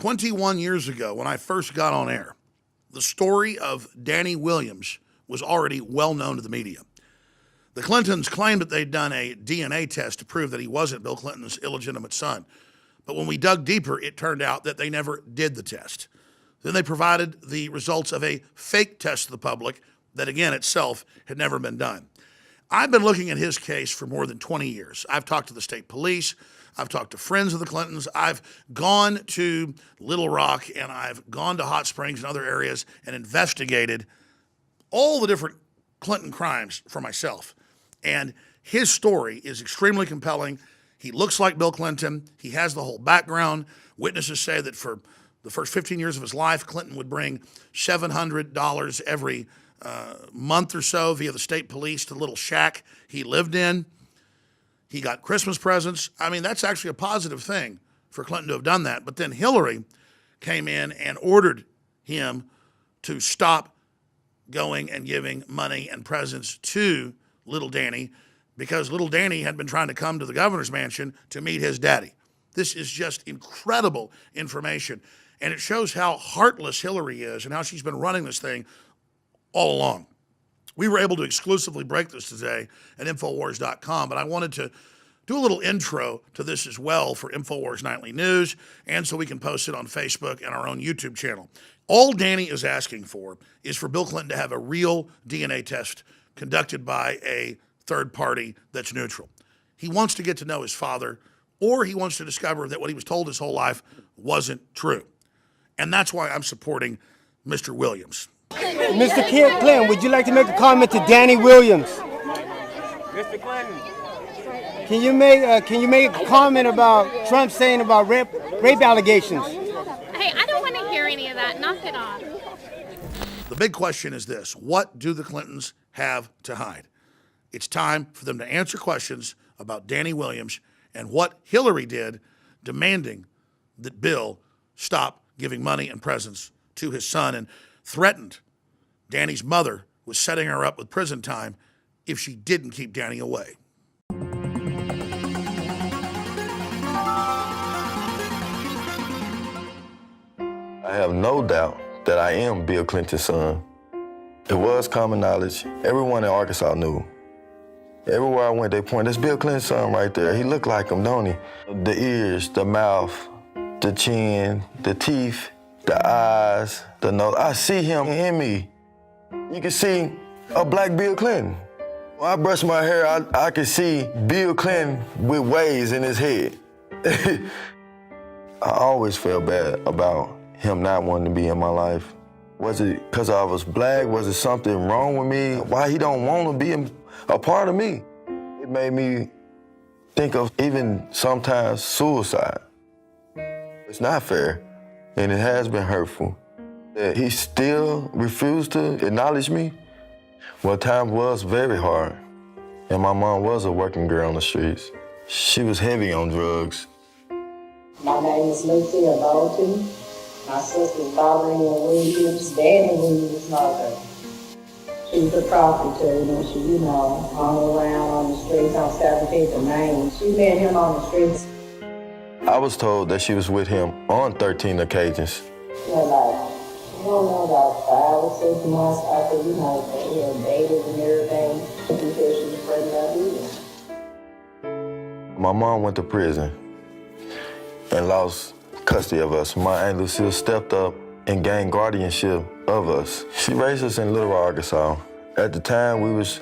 21 years ago, when I first got on air, the story of Danny Williams was already well known to the media. The Clintons claimed that they'd done a DNA test to prove that he wasn't Bill Clinton's illegitimate son. But when we dug deeper, it turned out that they never did the test. Then they provided the results of a fake test to the public that, again, itself had never been done. I've been looking at his case for more than 20 years. I've talked to the state police. I've talked to friends of the Clintons. I've gone to Little Rock, and I've gone to Hot Springs and other areas and investigated all the different Clinton crimes for myself. And his story is extremely compelling. He looks like Bill Clinton. He has the whole background. Witnesses say that for the first 15 years of his life, Clinton would bring $700 every month or so via the state police to the little shack he lived in. He got Christmas presents. I mean, that's actually a positive thing for Clinton to have done that. But then Hillary came in and ordered him to stop going and giving money and presents to little Danny because little Danny had been trying to come to the governor's mansion to meet his daddy. This is just incredible information. And it shows how heartless Hillary is and how she's been running this thing all along. We were able to exclusively break this today at Infowars.com, but I wanted to do a little intro to this as well for Infowars Nightly News, and so we can post it on Facebook and our own YouTube channel. All Danny is asking for is for Bill Clinton to have a real DNA test conducted by a third party that's neutral. He wants to get to know his father, or he wants to discover that what he was told his whole life wasn't true. And that's why I'm supporting Mr. Williams. Mr. Clinton, would you like to make a comment to Danny Williams? Mr. Clinton. Can you make a comment about Trump saying about rape allegations? Hey, I don't want to hear any of that. Knock it off. The big question is this: what do the Clintons have to hide? It's time for them to answer questions about Danny Williams and what Hillary did, demanding that Bill stop giving money and presents to his son, and threatened Danny's mother with setting her up with prison time if she didn't keep Danny away. I have no doubt that I am Bill Clinton's son. It was common knowledge. Everyone in Arkansas knew. Everywhere I went, they pointed, that's Bill Clinton's son right there. He looked like him, don't he? The ears, the mouth, the chin, the teeth, the eyes, the nose. I see him in me. You can see a black Bill Clinton. When I brush my hair, I can see Bill Clinton with waves in his head. I always felt bad about him not wanting to be in my life. Was it because I was black? Was it something wrong with me? Why he don't want to be a part of me? It made me think of even sometimes suicide. It's not fair, and it has been hurtful. He still refused to acknowledge me. Well, time was very hard, and my mom was a working girl on the streets. She was heavy on drugs. My name is Lucy Bolton. My sister's Billary Williams. Danny Williams' mother. She's a prostitute, and she, hung around on the streets on 17th and Main. She met him on the streets. I was told that she was with him on 13 occasions. I don't know, about 5 or 6 months after, they had dated and everything. She said she was pregnant of me. My mom went to prison and lost custody of us. My Aunt Lucille stepped up and gained guardianship of us. She raised us in Little Rock, Arkansas. At the time, we was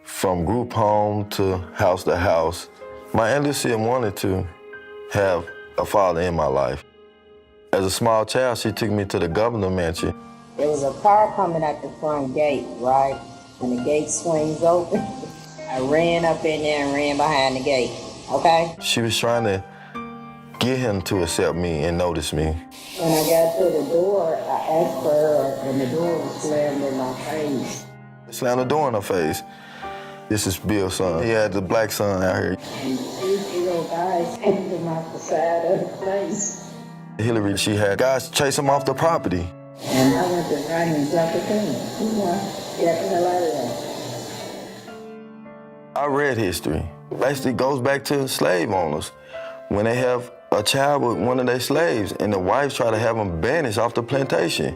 from group home to house. My Aunt Lucille wanted to have a father in my life. As a small child, she took me to the governor mansion. There was a car coming at the front gate, right? And the gate swings open. I ran up in there and ran behind the gate, okay? She was trying to get him to accept me and notice me. When I got to the door, I asked for her, and the door was slammed in my face. Slammed the door in her face. This is Bill's son. He had the black son out here. And 2 little guys came him off the side of the place. Hillary, she had guys chase him off the property. And I went to right and dropped the thing. Get the hell out of there. I read history. Basically goes back to slave owners. When they have a child with one of their slaves, and the wife tried to have him banished off the plantation.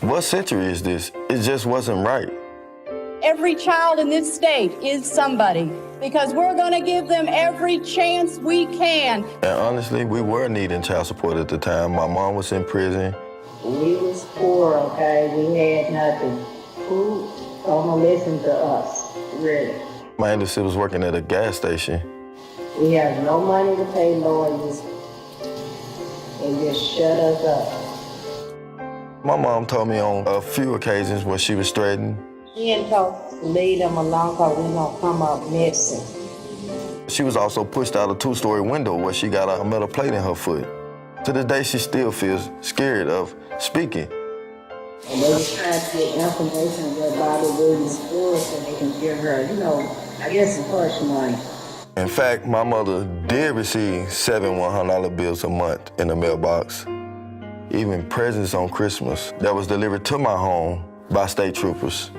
What century is this? It just wasn't right. Every child in this state is somebody because we're going to give them every chance we can. And honestly, we were needing child support at the time. My mom was in prison. We was poor, okay? We had nothing. Who gonna listen to us, really? My older sister was working at a gas station. We have no money to pay lawyers. And just shut us up. My mom told me on a few occasions when she was threatened. She didn't talk to leave them alone because we gonna come up missing. She was also pushed out a 2-story window where she got a metal plate in her foot. To this day, she still feels scared of speaking. And they was trying to get information about Bobby Williams' story so they can give her, I guess some hush money. In fact, my mother did receive 7 $100 bills a month in the mailbox. Even presents on Christmas that was delivered to my home by state troopers.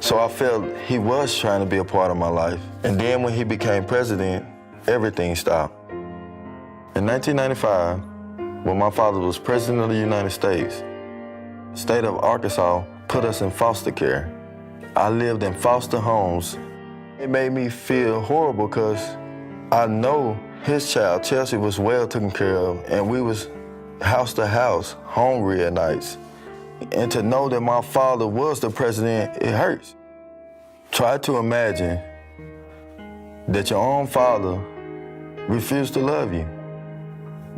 So I felt he was trying to be a part of my life. And then when he became president, everything stopped. In 1995, when my father was president of the United States, the state of Arkansas put us in foster care. I lived in foster homes. It made me feel horrible because I know his child, Chelsea, was well taken care of, and we was house to house, hungry at nights. And to know that my father was the president, it hurts. Try to imagine that your own father refused to love you,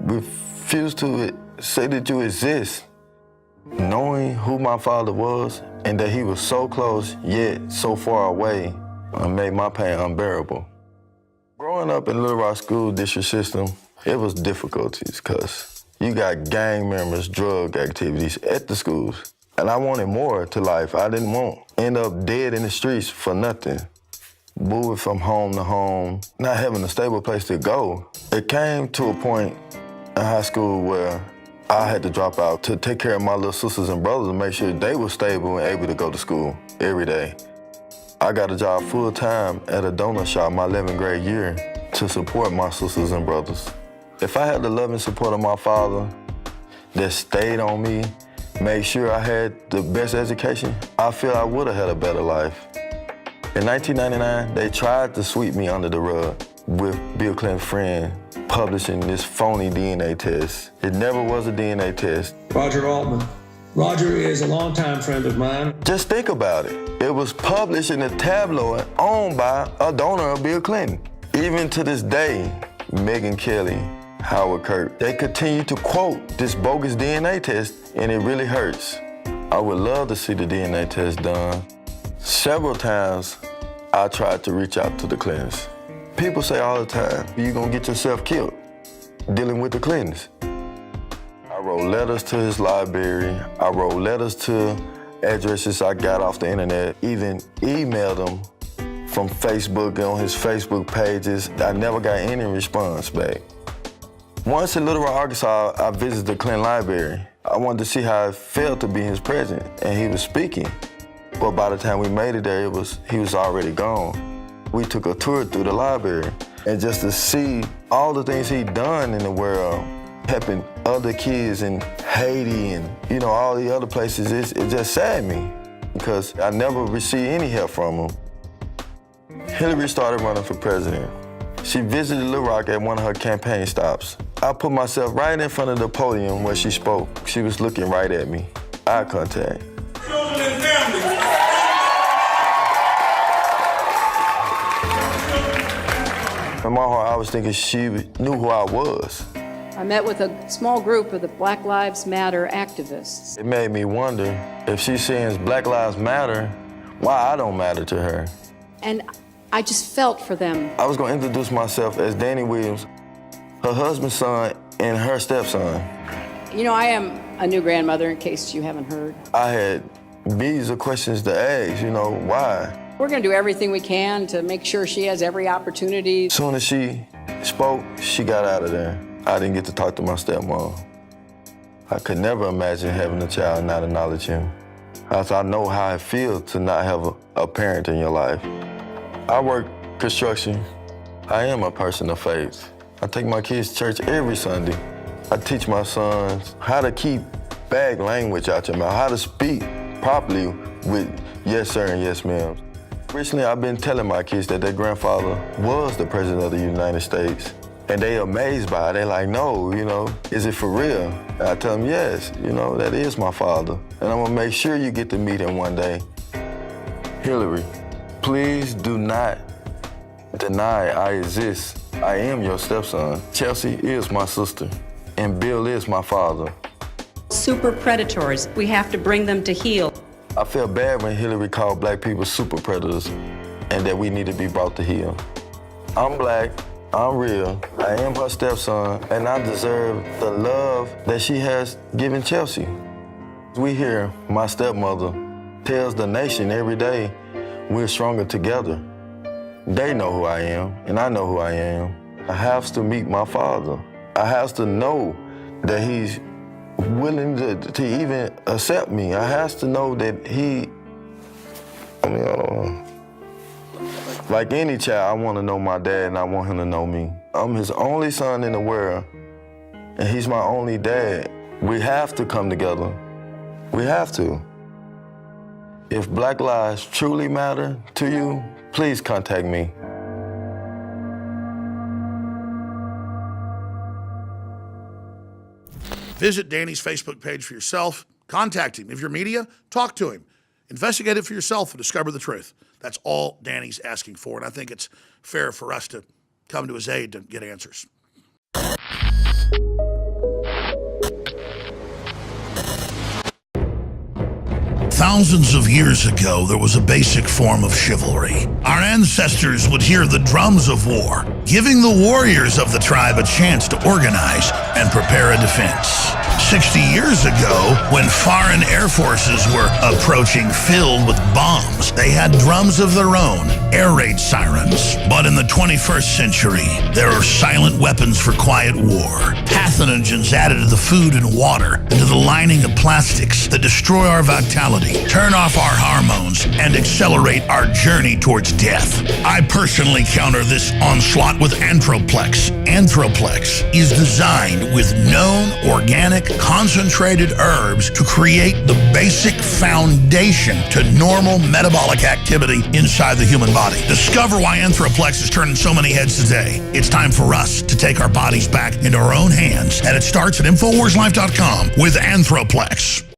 refused to say that you exist. Knowing who my father was and that he was so close yet so far away made my pain unbearable. Growing up in Little Rock School District system, it was difficulties because you got gang members, drug activities at the schools. And I wanted more to life. I didn't want to end up dead in the streets for nothing. Moving from home to home, not having a stable place to go. It came to a point in high school where I had to drop out to take care of my little sisters and brothers and make sure they were stable and able to go to school every day. I got a job full-time at a donut shop my 11th grade year to support my sisters and brothers. If I had the love and support of my father that stayed on me, made sure I had the best education, I feel I would have had a better life. In 1999, they tried to sweep me under the rug with Bill Clinton's friend publishing this phony DNA test. It never was a DNA test. Roger Altman. Roger is a longtime friend of mine. Just think about it. It was published in a tabloid owned by a donor of Bill Clinton. Even to this day, Megyn Kelly, Howard Kirk, they continue to quote this bogus DNA test, and it really hurts. I would love to see the DNA test done. Several times, I tried to reach out to the Clintons. People say all the time, you're gonna get yourself killed dealing with the Clintons. I wrote letters to his library. I wrote letters to addresses I got off the internet, even emailed him from Facebook and on his Facebook pages. I never got any response back. Once in Little Rock, Arkansas, I visited the Clinton Library. I wanted to see how it felt to be his president, and he was speaking. But by the time we made it there, he was already gone. We took a tour through the library, and just to see all the things he'd done in the world, helping other kids in Haiti and all the other places, it just saddened me because I never received any help from him. Hillary started running for president. She visited Little Rock at one of her campaign stops. I put myself right in front of the podium where she spoke. She was looking right at me, eye contact. Children and families. In my heart, I was thinking she knew who I was. I met with a small group of the Black Lives Matter activists. It made me wonder if she's saying Black Lives Matter, why I don't matter to her. And I just felt for them. I was going to introduce myself as Danny Williams, her husband's son, and her stepson. I am a new grandmother, in case you haven't heard. I had millions of questions to ask, why? We're going to do everything we can to make sure she has every opportunity. As soon as she spoke, she got out of there. I didn't get to talk to my stepmom. I could never imagine having a child and not acknowledge him. I know how it feels to not have a parent in your life. I work construction. I am a person of faith. I take my kids to church every Sunday. I teach my sons how to keep bad language out your mouth, how to speak properly with yes sir and yes ma'am. Recently, I've been telling my kids that their grandfather was the president of the United States. And they amazed by it. They're like, no, is it for real? And I tell them, yes, that is my father. And I'm gonna make sure you get to meet him one day. Hillary, please do not deny I exist. I am your stepson. Chelsea is my sister, and Bill is my father. Super predators. We have to bring them to heel. I felt bad when Hillary called black people super predators and that we need to be brought to heel. I'm black. I'm real, I am her stepson, and I deserve the love that she has given Chelsea. We hear my stepmother tells the nation every day, we're stronger together. They know who I am, and I know who I am. I have to meet my father. I have to know that he's willing to even accept me. I have to know that I don't know. Like any child, I want to know my dad and I want him to know me. I'm his only son in the world, and he's my only dad. We have to come together. We have to. If Black lives truly matter to you, please contact me. Visit Danny's Facebook page for yourself. Contact him. If you're media, talk to him. Investigate it for yourself and discover the truth. That's all Danny's asking for, and I think it's fair for us to come to his aid to get answers. Thousands of years ago, there was a basic form of chivalry. Our ancestors would hear the drums of war, giving the warriors of the tribe a chance to organize and prepare a defense. 60 years ago, when foreign air forces were approaching filled with bombs, they had drums of their own, air raid sirens. But in the 21st century, there are silent weapons for quiet war, pathogens added to the food and water, and to the lining of plastics that destroy our vitality, turn off our hormones, and accelerate our journey towards death. I personally counter this onslaught with Anthroplex. Anthroplex is designed with known organic concentrated herbs to create the basic foundation to normal metabolic activity inside the human body. Discover why Anthroplex is turning so many heads today. It's time for us to take our bodies back into our own hands, and it starts at InfoWarsLife.com with Anthroplex.